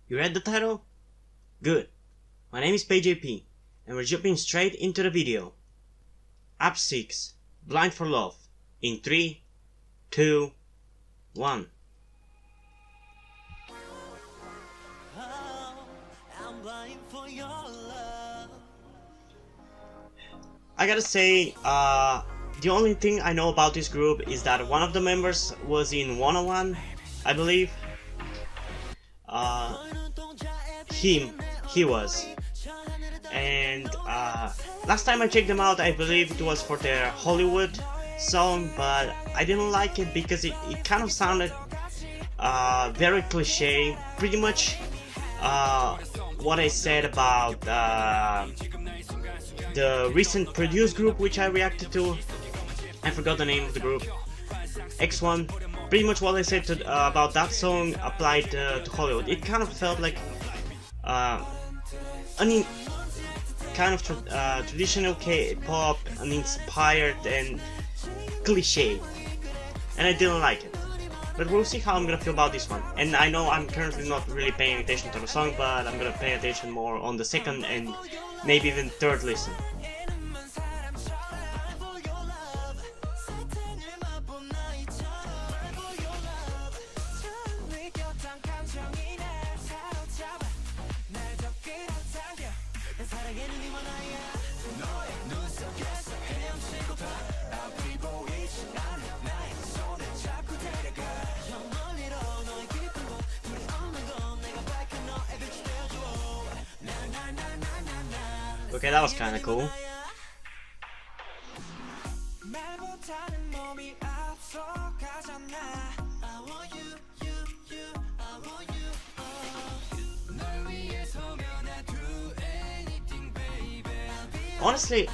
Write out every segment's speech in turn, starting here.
You read the title? Good. My name is PJP, and we're jumping straight into the video. AB6IX, Blind for Love, in 3, 2, 1. I gotta say, the only thing I know about this group is that one of the members was in 101, I believe. He was. And last time I checked them out, I believe it was for their Hollywood song, but I didn't like it because it kind of sounded very cliche. Pretty much what I said about the recent produced group which I reacted to. I forgot the name of the group. X1. Pretty much what I said about that song applied to Hollywood. It kind of felt like kind of traditional K-pop, uninspired and cliche, and I didn't like it. But we'll see how I'm gonna feel about this one. And I know I'm currently not really paying attention to the song, but I'm gonna pay attention more on the second and maybe even third listen. Okay, that was kinda cool. Honestly,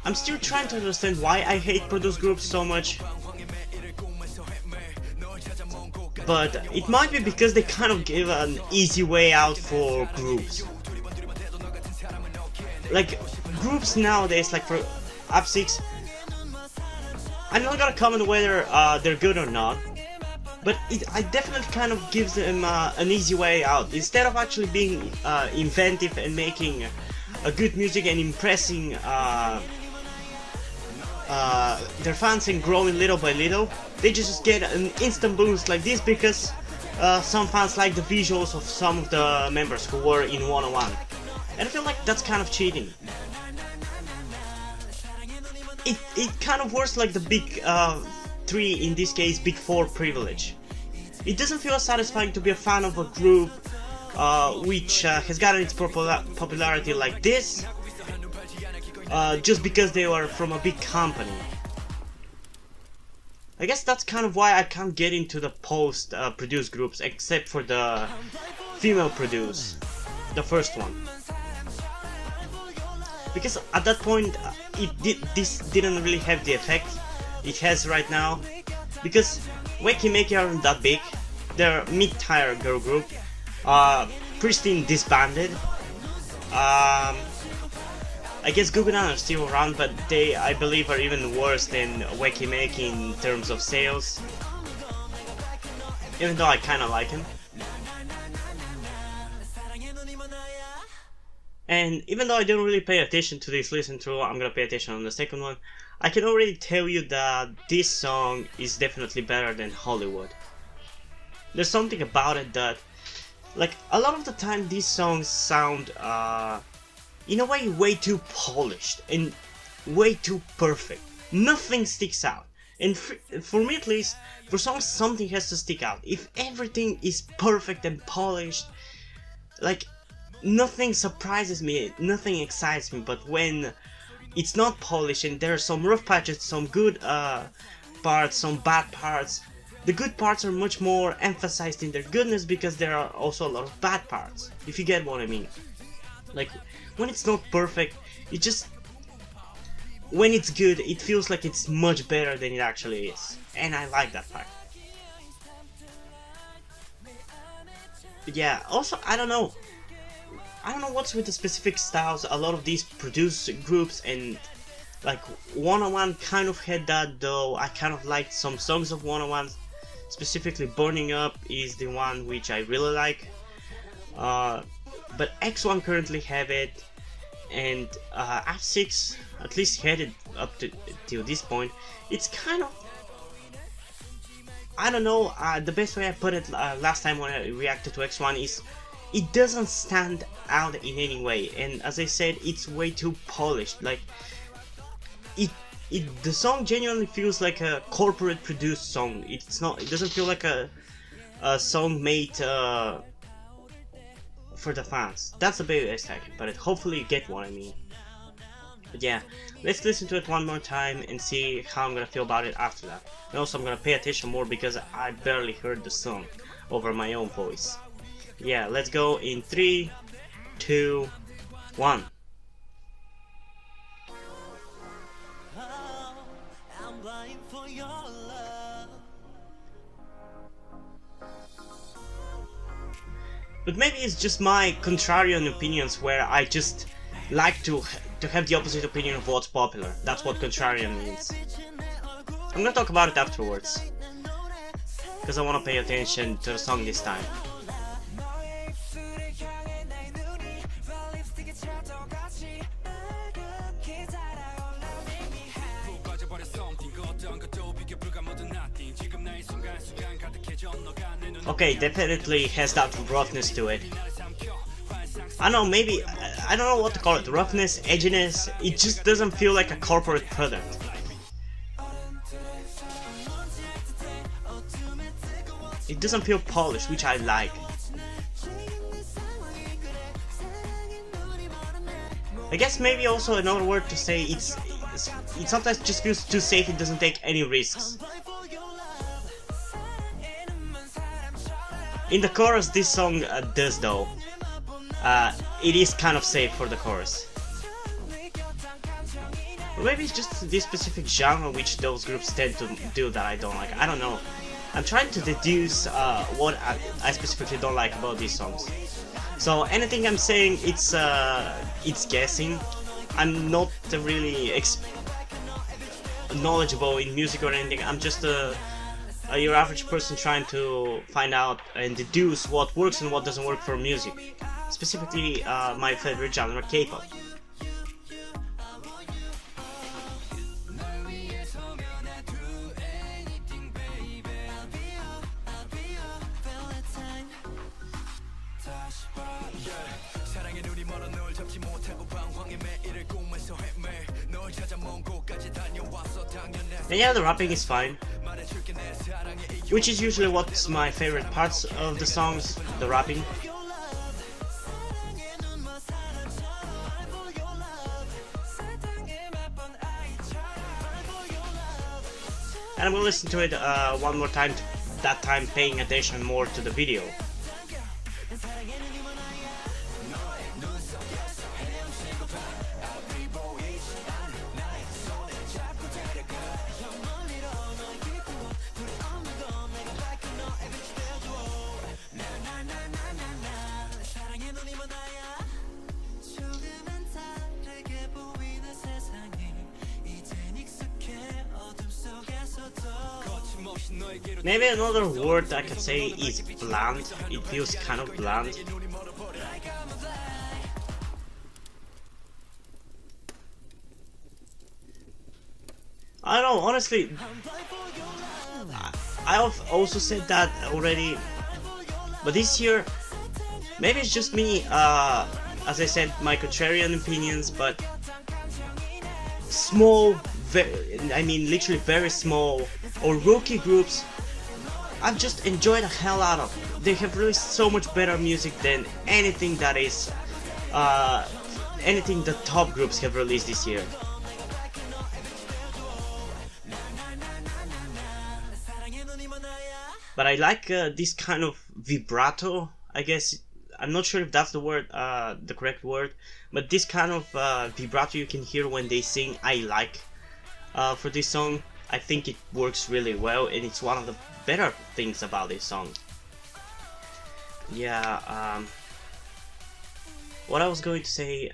I'm still trying to understand why I hate produced groups so much. But it might be because they kind of give an easy way out for groups. Like, groups nowadays, like for AB6IX, I'm not gonna comment whether they're good or not, but it definitely kind of gives them an easy way out. Instead of actually being inventive and making a good music and impressing their fans and growing little by little, they just get an instant boost like this because some fans like the visuals of some of the members who were in 101. And I feel like that's kind of cheating. It kind of works like the big 3, in this case big 4 privilege. It doesn't feel satisfying to be a fan of a group which has gotten its popularity like this just because they were from a big company. I guess that's kind of why I can't get into the post-produced groups, except for the female produced, the first one. Because at that point, this didn't really have the effect it has right now. Because Wakey aren't that big, they're a mid-tier girl group, Pristine disbanded. I guess Gugunan are still around, but they, I believe, are even worse than Wakey in terms of sales. Even though I kinda like him. And even though I don't really pay attention to this listen through, I'm gonna pay attention on the second one. I can already tell you that this song is definitely better than Hollywood. There's something about it that, like, a lot of the time these songs sound in a way too polished and way too perfect. Nothing sticks out. And for me at least, for songs something has to stick out. If everything is perfect and polished, like, nothing surprises me, nothing excites me. But when it's not polished and there are some rough patches, some good parts, some bad parts, the good parts are much more emphasized in their goodness because there are also a lot of bad parts, if you get what I mean. Like, when it's not perfect, it just... when it's good, it feels like it's much better than it actually is. And I like that part. But yeah, also, I don't know what's with the specific styles. A lot of these produced groups and like 101 kind of had that, though I kind of liked some songs of 101. Specifically, Burning Up is the one which I really like. But X1 currently have it, and AB6IX at least had it up to this point. It's kind of, I don't know, the best way I put it last time when I reacted to X1 is it doesn't stand out in any way, and as I said, it's way too polished. Like the song genuinely feels like a corporate produced song. It doesn't feel like a song made for the fans. That's the best I can put it. Hopefully you get what I mean. But yeah, let's listen to it one more time and see how I'm gonna feel about it after that. And also I'm gonna pay attention more because I barely heard the song over my own voice. Yeah, let's go in 3, 2, 1. But maybe it's just my contrarian opinions where I just like to have the opposite opinion of what's popular. That's what contrarian means. I'm gonna talk about it afterwards, because I want to pay attention to the song this time. Okay, definitely has that roughness to it. I don't know, maybe, I don't know what to call it, roughness, edginess, it just doesn't feel like a corporate product. It doesn't feel polished, which I like. I guess maybe also another word to say, it sometimes just feels too safe, it doesn't take any risks. In the chorus, this song does though. It is kind of safe for the chorus. Or maybe it's just this specific genre which those groups tend to do that I don't like. I don't know. I'm trying to deduce what I specifically don't like about these songs. So anything I'm saying, it's guessing. I'm not really knowledgeable in music or anything. I'm just your average person trying to find out and deduce what works and what doesn't work for music. Specifically, my favorite genre, K-pop. And yeah, the rapping is fine, which is usually what's my favorite parts of the songs, the rapping. And I'm gonna listen to it one more time, that time paying attention more to the video. Maybe another word I could say is bland. It feels kind of bland. I don't know, honestly, I've also said that already, but this year, maybe it's just me, as I said, my contrarian opinions, but small, I mean literally very small, or rookie groups, I've just enjoyed the hell out of. They have released so much better music than anything that is, anything the top groups have released this year. But I like this kind of vibrato, I guess. I'm not sure if that's the word, the correct word, but this kind of vibrato you can hear when they sing, I like for this song. I think it works really well, and it's one of the better things about this song. Yeah, what I was going to say,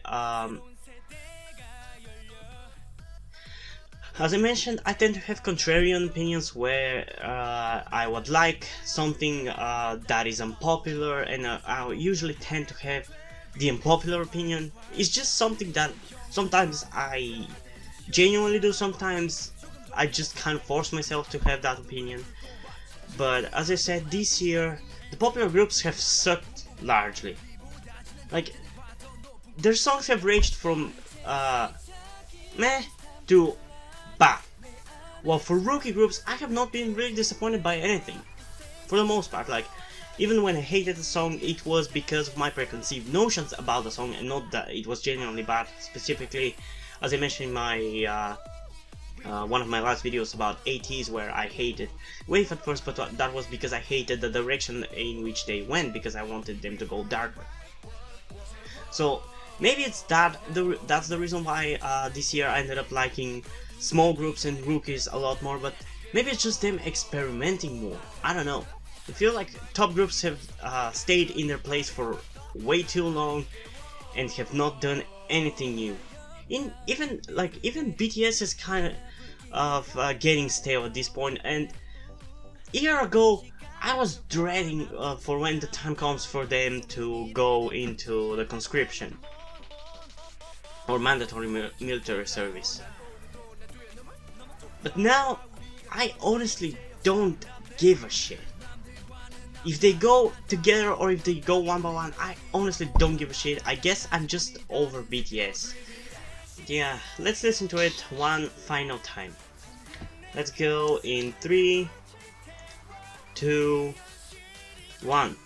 As I mentioned, I tend to have contrarian opinions where I would like something that is unpopular, and I usually tend to have the unpopular opinion. It's just something that sometimes I genuinely do, sometimes I just kind of force myself to have that opinion. But as I said, this year the popular groups have sucked largely. Like, their songs have ranged from meh to bad. While for rookie groups, I have not been really disappointed by anything. For the most part, like, even when I hated the song, it was because of my preconceived notions about the song and not that it was genuinely bad. Specifically, as I mentioned in my one of my last videos about ATs, where I hated Wave at first, but that was because I hated the direction in which they went, because I wanted them to go darker. So maybe it's that's the reason why this year I ended up liking small groups and rookies a lot more, but maybe it's just them experimenting more. I don't know. I feel like top groups have stayed in their place for way too long and have not done anything new. Even BTS is kind of getting stale at this point, and a year ago I was dreading for when the time comes for them to go into the conscription or mandatory military service. But now I honestly don't give a shit. If they go together or if they go one by one, I honestly don't give a shit. I guess I'm just over BTS. Yeah, let's listen to it one final time. Let's go in 3, 2, 1.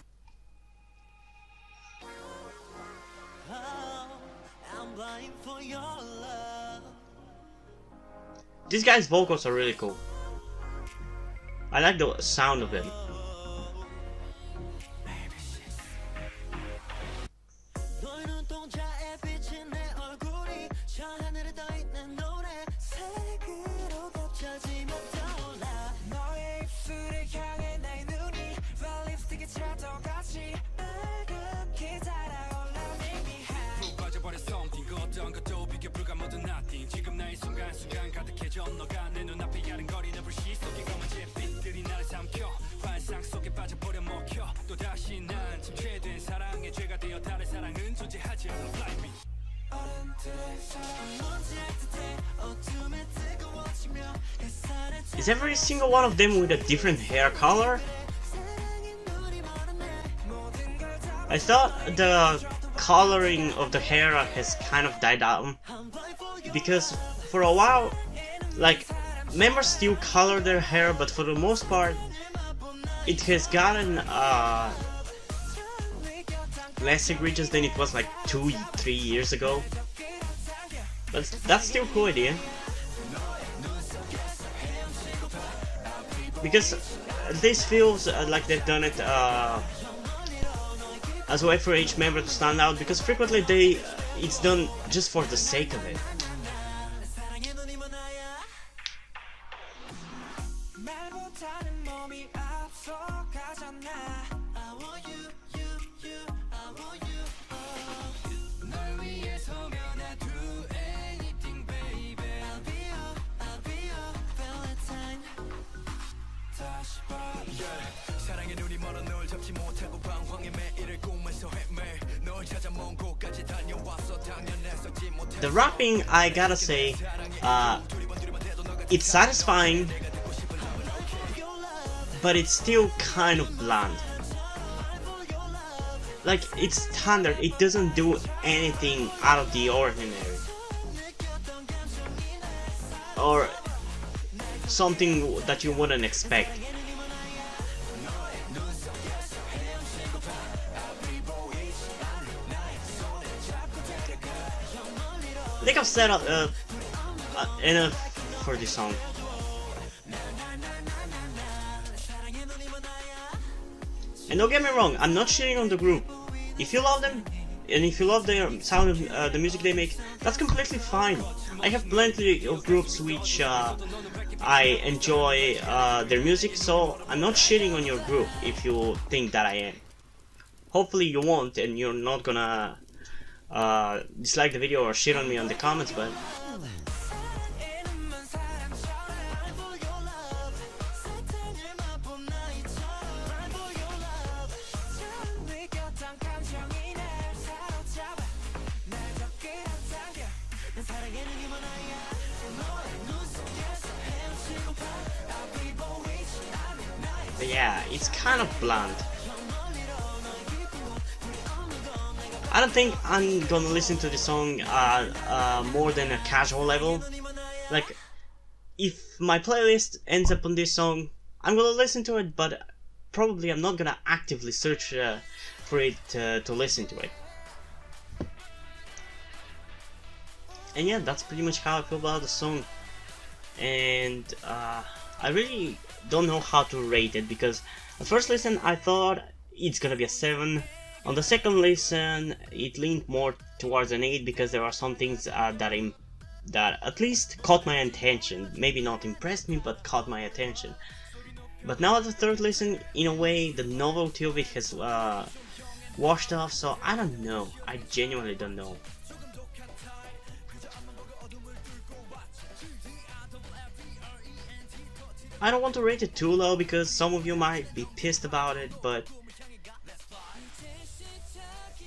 These guys' vocals are really cool. I like the sound of them. Is every single one of them with a different hair color? I thought the coloring of the hair has kind of died down, because for a while, like, members still color their hair, but for the most part it has gotten less egregious than it was like 2-3 years ago. But that's still a cool idea, because this feels like they've done it as a way for each member to stand out, because frequently it's done just for the sake of it. The rapping, I gotta say, it's satisfying, but it's still kind of bland. Like, it's standard, it doesn't do anything out of the ordinary, or something that you wouldn't expect. I think I've said enough for this song. And don't get me wrong, I'm not shitting on the group. If you love them, and if you love their sound of the music they make, that's completely fine. I have plenty of groups which I enjoy their music, so I'm not shitting on your group if you think that I am. Hopefully you won't, and you're not gonna dislike the video or shit on me on the comments, but But yeah, it's kind of bland. I don't think I'm gonna listen to the song more than a casual level. Like, if my playlist ends up on this song, I'm gonna listen to it, but probably I'm not gonna actively search for it to listen to it. And yeah, that's pretty much how I feel about the song. And I really don't know how to rate it, because at first listen I thought it's gonna be a 7. On the second listen it leaned more towards an 8, because there are some things that at least caught my attention. Maybe not impressed me, but caught my attention. But now at the third listen, in a way, the novelty of it has washed off, so I don't know. I genuinely don't know. I don't want to rate it too low, because some of you might be pissed about it, but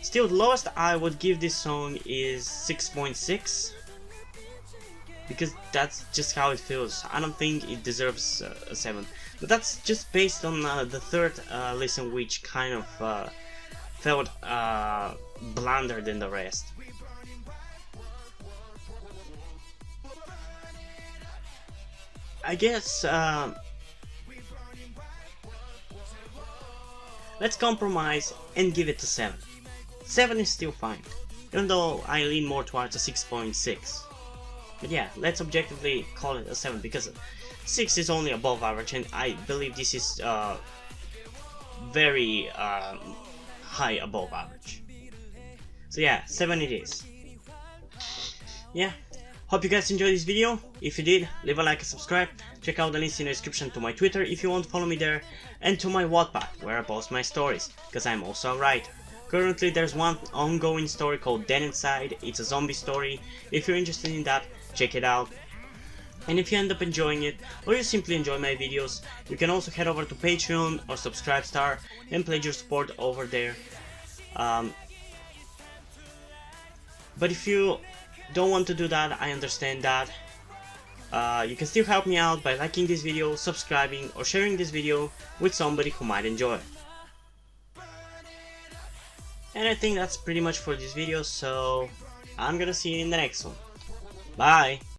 still, the lowest I would give this song is 6.6, because that's just how it feels. I don't think it deserves a 7, but that's just based on the third listen, which kind of felt blander than the rest. I guess let's compromise and give it a 7. 7 is still fine, even though I lean more towards a 6.6. But yeah, let's objectively call it a 7, because 6 is only above average, and I believe this is very high above average. So yeah, 7 it is. Yeah, hope you guys enjoyed this video. If you did, leave a like and subscribe. Check out the links in the description to my Twitter if you want to follow me there, and to my Wattpad, where I post my stories, because I'm also a writer. Currently there's one ongoing story called Dead Inside. It's a zombie story. If you're interested in that, check it out. And if you end up enjoying it, or you simply enjoy my videos, you can also head over to Patreon or Subscribestar and pledge your support over there. But if you don't want to do that, I understand that. You can still help me out by liking this video, subscribing, or sharing this video with somebody who might enjoy it. And I think that's pretty much for this video, so I'm gonna see you in the next one. Bye!